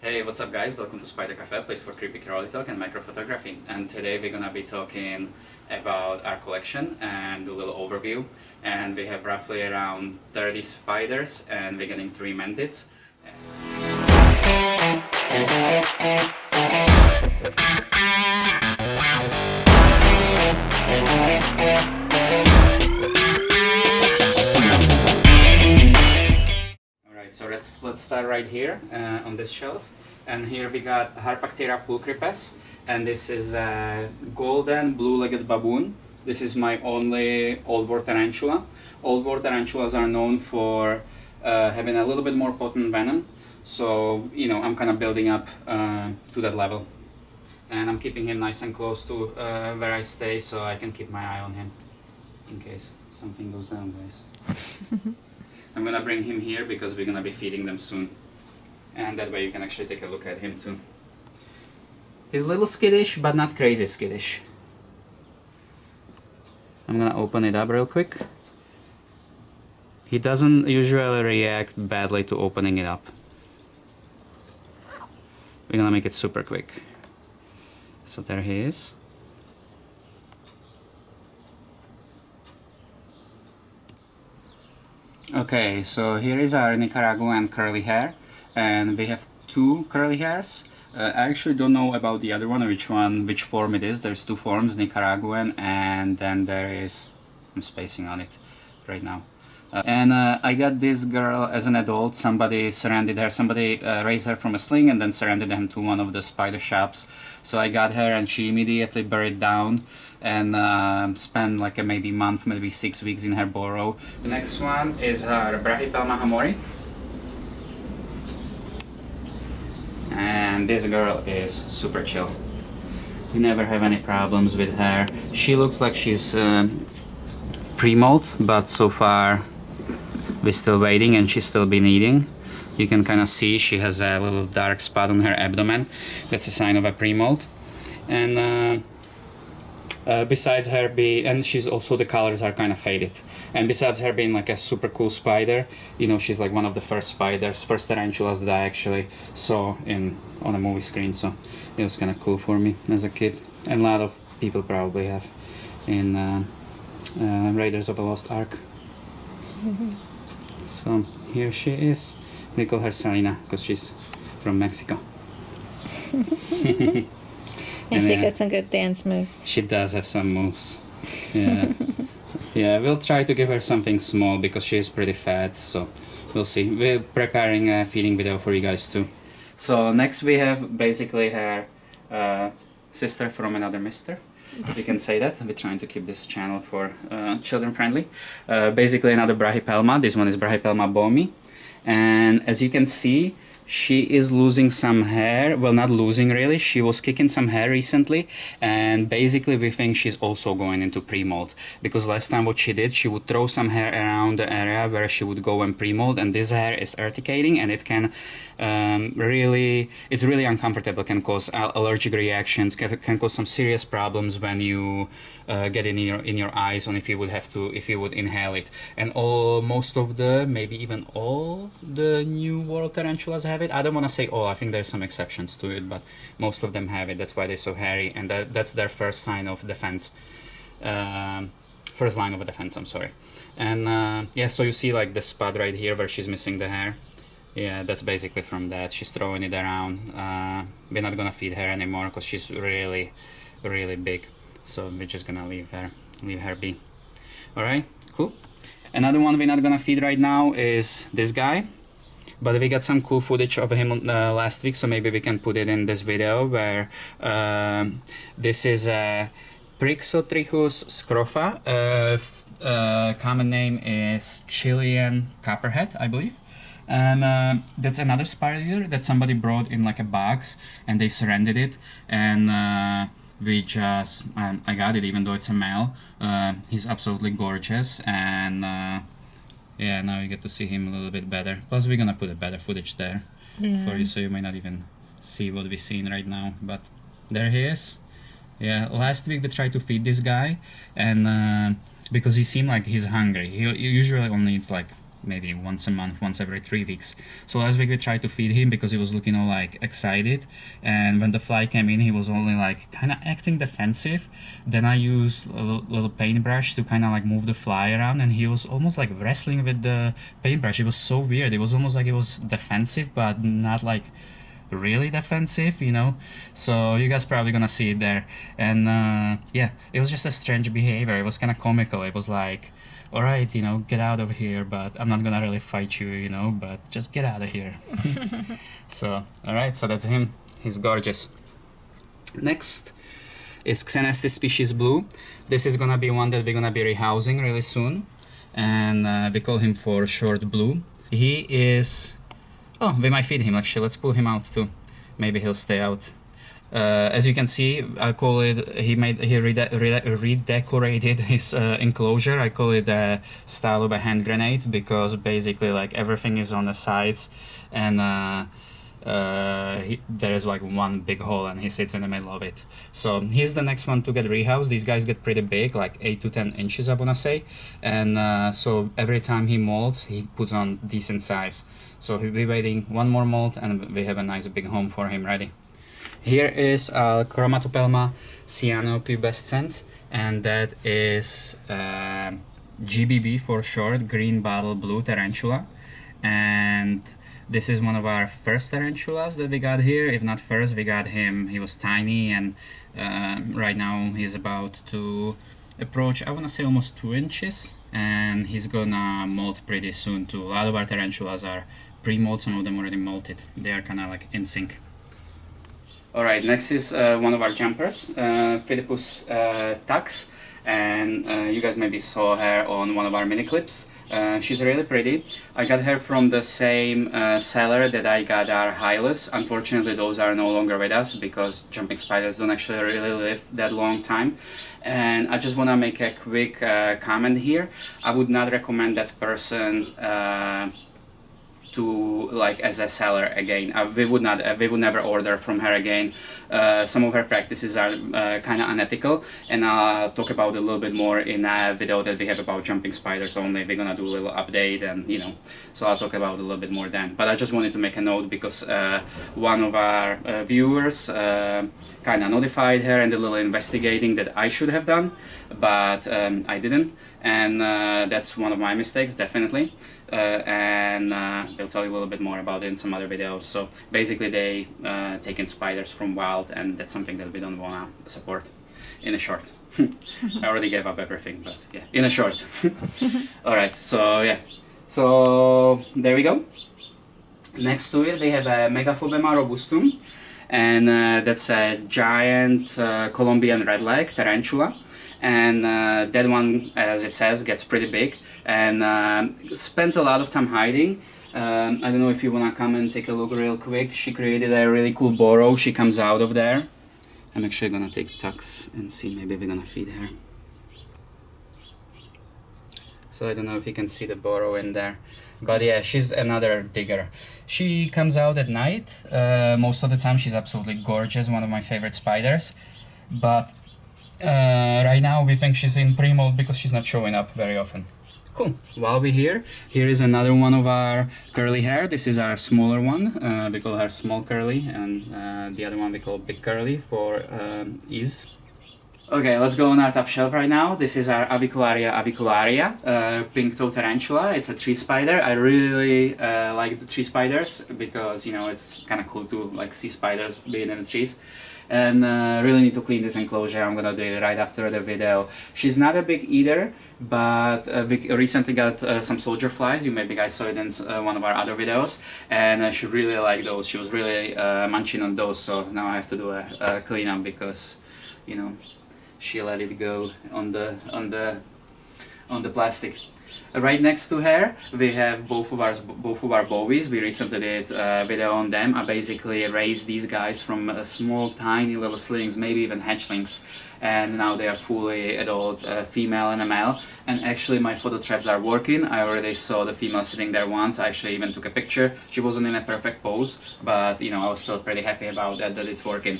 Hey, what's up guys? Welcome to Spider Cafe, place for creepy crawly talk and microphotography. And today we're gonna be talking about our collection and do a little overview. And we have roughly around 30 spiders and we're getting 3 mantids. So let's start right here on this shelf, and here we got HARPACTIRA PULCHRIPES, and this is a golden blue-legged baboon. This is my only old world tarantula. Old world tarantulas are known for having a little bit more potent venom, so you know I'm kind of building up to that level, and I'm keeping him nice and close to where I stay so I can keep my eye on him in case something goes down, guys. I'm gonna bring him here because we're gonna be feeding them soon, and that way you can actually take a look at him too. He's a little skittish, but not crazy skittish. I'm gonna open it up real quick. He doesn't usually react badly to opening it up. We're gonna make it super quick. So there he is. Okay, so here is our Nicaraguan curly hair, and we have 2 curly hairs. I actually don't know about the other one, which form it is. There's 2 forms, Nicaraguan, and then there is, I'm spacing on it right now. I got this girl as an adult. Somebody surrendered her, somebody raised her from a sling and then surrendered them to one of the spider shops. So I got her and she immediately buried down and spent like a maybe month, maybe 6 weeks in her burrow. The next one is her Brachypelma hamori. And this girl is super chill. We never have any problems with her. She looks like she's pre-molt, but so far we're still waiting and she's still been eating. You can kind of see she has a little dark spot on her abdomen. That's a sign of a pre-molt. And besides her and she's also, the colors are kind of faded. And besides her being like a super cool spider, you know, she's like one of the first tarantulas that I actually saw on a movie screen. So it was kind of cool for me as a kid. And a lot of people probably have in Raiders of the Lost Ark. So here she is. We call her Selena because she's from Mexico. And she got some good dance moves. She does have some moves. Yeah. Yeah, we'll try to give her something small because she is pretty fat, so we'll see. We're preparing a feeding video for you guys too. So next we have basically her sister from another mister. We can say that. We're trying to keep this channel for children friendly. Basically another Brachypelma. This one is Brachypelma bomi. And as you can see, she is losing some hair. Well, not losing really. She was kicking some hair recently, and basically we think she's also going into pre-molt, because last time what she did, she would throw some hair around the area where she would go and pre-molt, and this hair is urticating, and it can it's really uncomfortable, can cause allergic reactions, can cause some serious problems when you get in your eyes, on if you would inhale it. And most of the, maybe even all the new world tarantulas have it. I don't want to say all, I think there's some exceptions to it, but most of them have it. That's why they're so hairy, and that's their first sign of defense. First line of defense, I'm sorry. And yeah, so you see like the spot right here where she's missing the hair. Yeah, that's basically from that. She's throwing it around. We're not gonna feed her anymore because she's really, really big. So we're just gonna leave her be. Alright, cool. Another one we're not gonna feed right now is this guy. But we got some cool footage of him last week, so maybe we can put it in this video, where this is a PHRIXOTRICHUS SCROFA. Common name is Chilean copperhead, I believe. And that's another spider that somebody brought in like a box, and they surrendered it. And we just, I got it even though it's a male. He's absolutely gorgeous, and yeah, now you get to see him a little bit better. Plus we're gonna put a better footage there for you, so you might not even see what we're seeing right now. But there he is. Yeah, last week we tried to feed this guy, and because he seemed like he's hungry. He usually only eats like maybe once a month, once every 3 weeks. So last week we tried to feed him because he was looking all like excited, and when the fly came in he was only like kind of acting defensive. Then I used a little paintbrush to kind of like move the fly around, and he was almost like wrestling with the paintbrush. It was so weird. It was almost like it was defensive but not like really defensive, you know. So you guys probably gonna see it there. And yeah, it was just a strange behavior. It was kind of comical. It was like, all right, you know, get out of here, but I'm not gonna really fight you, you know, but just get out of here. So all right, so that's him. He's gorgeous. Next is XENESTHIS species blue. This is gonna be one that we're gonna be rehousing really soon, and we call him for short blue. He is, oh, we might feed him actually. Let's pull him out too. Maybe he'll stay out. As you can see, I call it, he redecorated his enclosure. I call it a style of a hand grenade, because basically like everything is on the sides, and there is like one big hole and he sits in the middle of it. So he's the next one to get rehoused. These guys get pretty big, like 8 to 10 inches I wanna say, and so every time he molts he puts on decent size. So he'll be waiting one more molt and we have a nice big home for him ready. Here is CHROMATOPELMA cyanopubescens, and that is GBB for short, green bottle blue tarantula. And this is one of our first tarantulas that we got here. If not first, we got him, he was tiny, and right now he's about to approach, I want to say almost 2 inches, and he's gonna molt pretty soon too. A lot of our tarantulas are pre-molt, some of them already molted. They are kind of like in sync. Alright, next is one of our jumpers, Phidippus tux, and you guys maybe saw her on one of our mini clips. She's really pretty. I got her from the same seller that I got our Hylas. Unfortunately, those are no longer with us because jumping spiders don't actually really live that long time. And I just want to make a quick comment here. I would not recommend that person to like as a seller again. We would never order from her again. Some of her practices are kind of unethical, and I'll talk about it a little bit more in a video that we have about jumping spiders only. We're gonna do a little update, and you know, so I'll talk about it a little bit more then. But I just wanted to make a note because one of our viewers kind of notified her and did a little investigating that I should have done, but I didn't, and that's one of my mistakes, definitely. And they'll tell you a little bit more about it in some other videos. So basically they take in spiders from wild, and that's something that we don't want to support. In a short. I already gave up everything, but yeah, in a short. Alright, so yeah, so there we go. Next to it we have a Megaphobema robustum, and that's a giant Colombian redleg tarantula. And that one, as it says, gets pretty big and spends a lot of time hiding. I don't know if you wanna come and take a look real quick. She created a really cool burrow. She comes out of there. I'm actually gonna take Tux and see, maybe we're gonna feed her. So I don't know if you can see the burrow in there. But yeah, she's another digger. She comes out at night. Most of the time she's absolutely gorgeous, one of my favorite spiders. But right now we think she's in pre-molt because she's not showing up very often. Cool. While we're here, here is another one of our curly hair. This is our smaller one. We call her small curly, and the other one we call big curly for ease. Okay, let's go on our top shelf right now. This is our AVICULARIA, pink toe tarantula. It's a tree spider. I really like the tree spiders because, you know, it's kind of cool to like see spiders being in the trees. And really need to clean this enclosure. I'm gonna do it right after the video. She's not a big eater, but we recently got some soldier flies. You maybe guys saw it in one of our other videos, and she really liked those. She was really munching on those, so now I have to do a cleanup because, you know, she let it go on the plastic. Right next to her, we have both of our bowies. We recently did a video on them. I basically raised these guys from small, tiny little slings, maybe even hatchlings, and now they are fully adult, female and a male. And actually, my photo traps are working. I already saw the female sitting there once. I actually even took a picture. She wasn't in a perfect pose, but you know, I was still pretty happy about that it's working.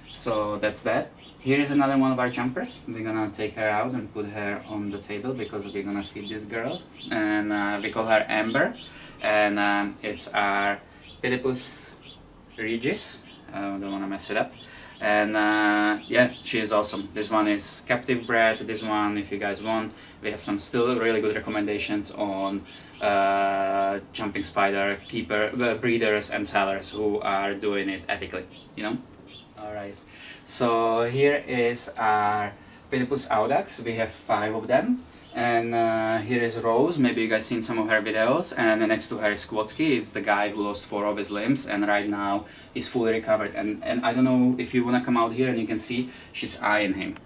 So that's that. Here is another one of our jumpers. We're gonna take her out and put her on the table because we're gonna feed this girl. And we call her Amber. And it's our Phidippus Regis. Don't wanna mess it up. And yeah, she is awesome. This one is captive bred. This one, if you guys want, we have some still really good recommendations on jumping spider breeders and sellers who are doing it ethically, you know. All right. So here is our Phidippus audax. We have 5 of them. And here is Rose. Maybe you guys seen some of her videos. And next to her is Kwotsky. It's the guy who lost 4 of his limbs, and right now he's fully recovered. And I don't know if you wanna come out here and you can see she's eyeing him.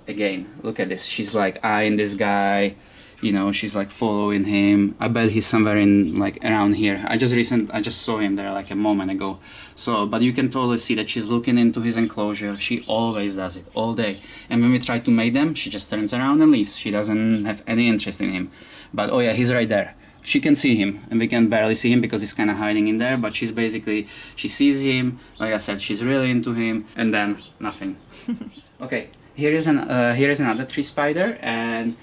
Again, look at this. She's like eyeing this guy. You know, she's like following him. I bet he's somewhere in like around here. I just saw him there like a moment ago. So, but you can totally see that she's looking into his enclosure. She always does it, all day. And when we try to mate them, she just turns around and leaves. She doesn't have any interest in him. But oh yeah, he's right there. She can see him, and we can barely see him because he's kind of hiding in there. But she's basically, she sees him. Like I said, she's really into him, and then nothing. Okay, here is another tree spider, and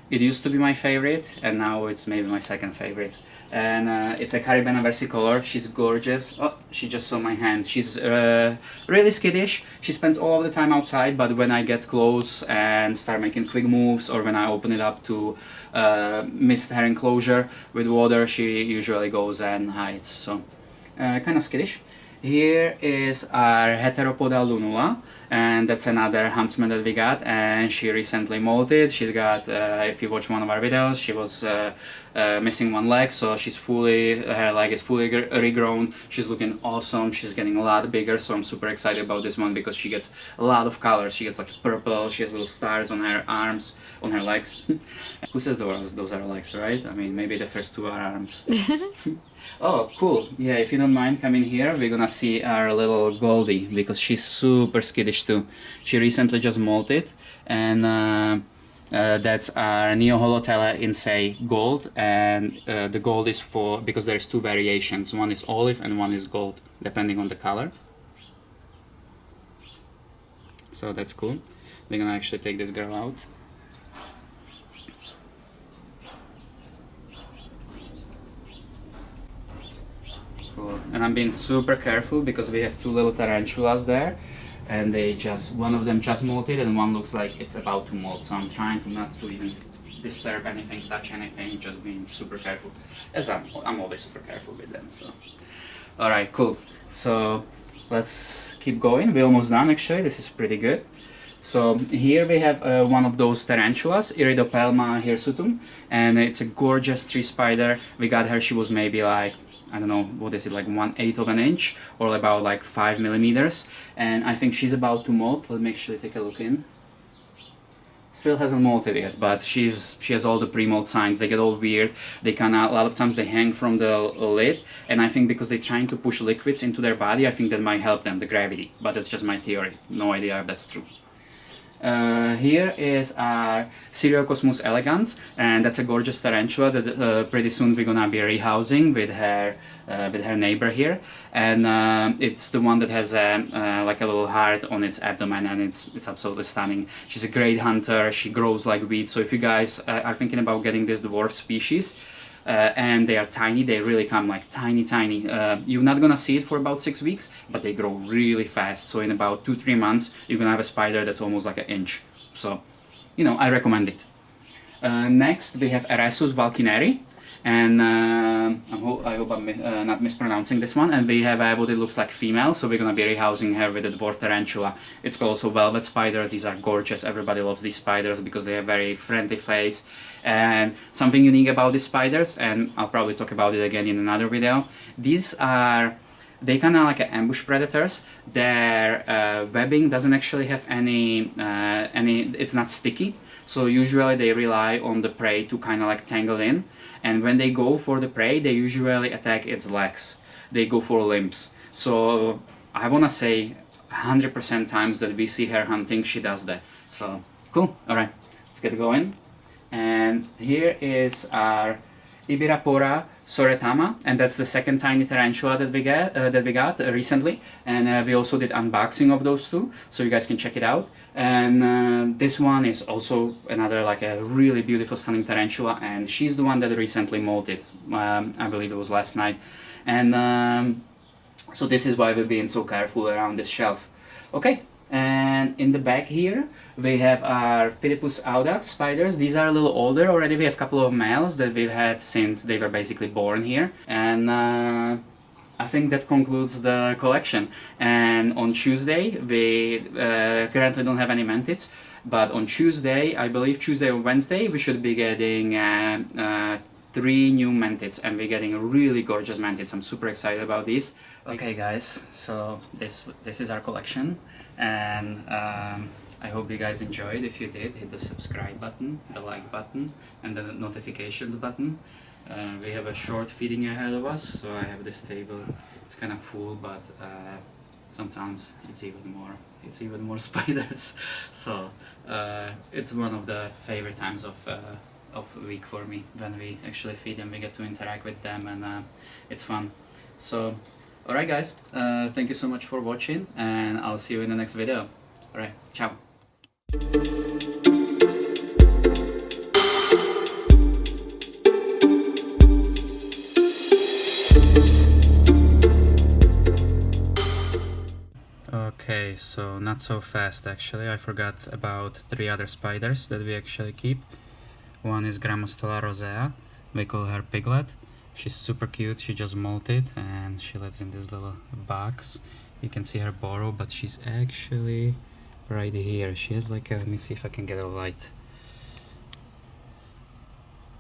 it used to be my favorite, and now it's maybe my second favorite. And it's a CARIBENA versicolor. She's gorgeous. Oh, she just saw my hand. She's really skittish. She spends all of the time outside, but when I get close and start making quick moves, or when I open it up to mist her enclosure with water, she usually goes and hides. So, kind of skittish. Here is our HETEROPODA LUNULA, and that's another huntsman that we got, and she recently molted. She's got, if you watch one of our videos, she was missing one leg, so her leg is fully regrown. She's looking awesome. She's getting a lot bigger, so I'm super excited about this one because she gets a lot of colors. She gets like purple, she has little stars on her arms, on her legs. Who says those are legs, right? I mean, maybe the first 2 are arms. Oh, cool. Yeah, if you don't mind coming here, we're gonna see our little Goldie, because she's super skittish too. She recently just molted, and that's our NEOHOLOTHELE INCEI gold, and the gold is because there's 2 variations. One is olive and one is gold, depending on the color. So that's cool. We're gonna actually take this girl out. Cool. And I'm being super careful because we have 2 little tarantulas there, and one of them just molted and one looks like it's about to molt, so I'm trying to not to even disturb anything, touch anything, just being super careful, as I'm always super careful with them. So alright, cool. So let's keep going. We're almost done actually. This is pretty good. So here we have one of those tarantulas, IRIDOPELMA HIRSUTUM, and it's a gorgeous tree spider. We got her, she was maybe like, I don't know, what is it, like 1/8 of an inch, or about like 5 millimeters, and I think she's about to molt. Let me actually take a look in. Still hasn't molted yet, but she has all the pre-molt signs. They get all weird. They a lot of times they hang from the lid, and I think because they're trying to push liquids into their body, I think that might help them, the gravity, but that's just my theory. No idea if that's true. Here is our CYRIOCOSMUS elegans, and that's a gorgeous tarantula that pretty soon we're gonna be rehousing with her neighbor here, and it's the one that has like a little heart on its abdomen, and it's absolutely stunning. She's a great hunter. She grows like weeds, so if you guys are thinking about getting this dwarf species, and they are tiny, they really come like tiny. You're not gonna see it for about 6 weeks, but they grow really fast. So in about 2-3 months, you're gonna have a spider that's almost like an inch. So, you know, I recommend it. Next, we have ERESUS WALCKENAERI, and I hope I'm not mispronouncing this one. And we have what it looks like female, so we're gonna be rehousing her with a dwarf tarantula. It's called also velvet spider. These are gorgeous. Everybody loves these spiders because they have very friendly face. And something unique about these spiders, and I'll probably talk about it again in another video, they kind of like ambush predators. Their webbing doesn't actually have any, it's not sticky, so usually they rely on the prey to kind of like tangle in, and when they go for the prey, they usually attack its legs. They go for limbs. So I want to say 100% times that we see her hunting, she does that. So cool. Alright, let's get going. And here is our Ibirapora soretama, and that's the second tiny tarantula that we got recently, and we also did unboxing of those two, so you guys can check it out. And this one is also another like a really beautiful, stunning tarantula, and she's the one that recently molted. I believe it was last night, and so this is why we're being so careful around this shelf. Okay. And in the back here, we have our Phidippus audax spiders. These are a little older already. We have a couple of males that we've had since they were basically born here. And I think that concludes the collection. And on Tuesday, we currently don't have any mantids. But on Tuesday, I believe Tuesday or Wednesday, we should be getting 3 new mantids. And we're getting really gorgeous mantids. I'm super excited about these. Okay guys, so this is our collection. And I hope you guys enjoyed. If you did, hit the subscribe button, the like button, and the notifications button. We have a short feeding ahead of us, so I have this table. It's kind of full, but sometimes it's even more spiders. So it's one of the favorite times of week for me, when we actually feed them. We get to interact with them, and it's fun. So alright guys, thank you so much for watching, and I'll see you in the next video. Alright, ciao! Okay, so not so fast actually. I forgot about 3 other spiders that we actually keep. One is Grammostola rosea. We call her Piglet. She's super cute. She just molted and she lives in this little box. You can see her burrow, but she's actually right here. She has like a, let me see if I can get a light.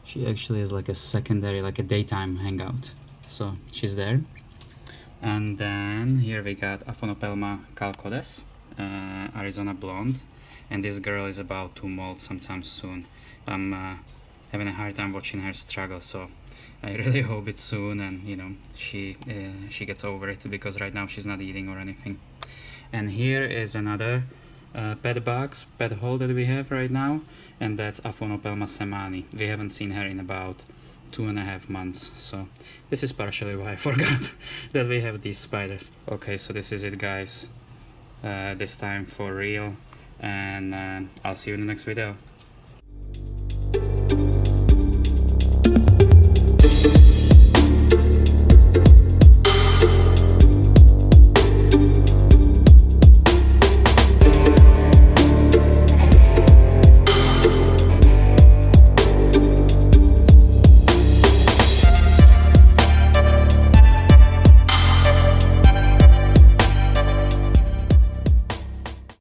She actually is like a secondary, like a daytime hangout. So she's there. And then here we got APHONOPELMA calcodes, Arizona blonde. And this girl is about to molt sometime soon. I'm having a hard time watching her struggle, so I really hope it's soon, and you know, she gets over it, because right now she's not eating or anything. And here is another pet box, pet hole that we have right now, and that's APHONOPELMA semani. We haven't seen her in about 2.5 months, so this is partially why I forgot that we have these spiders. Okay, so this is it guys, this time for real, and I'll see you in the next video.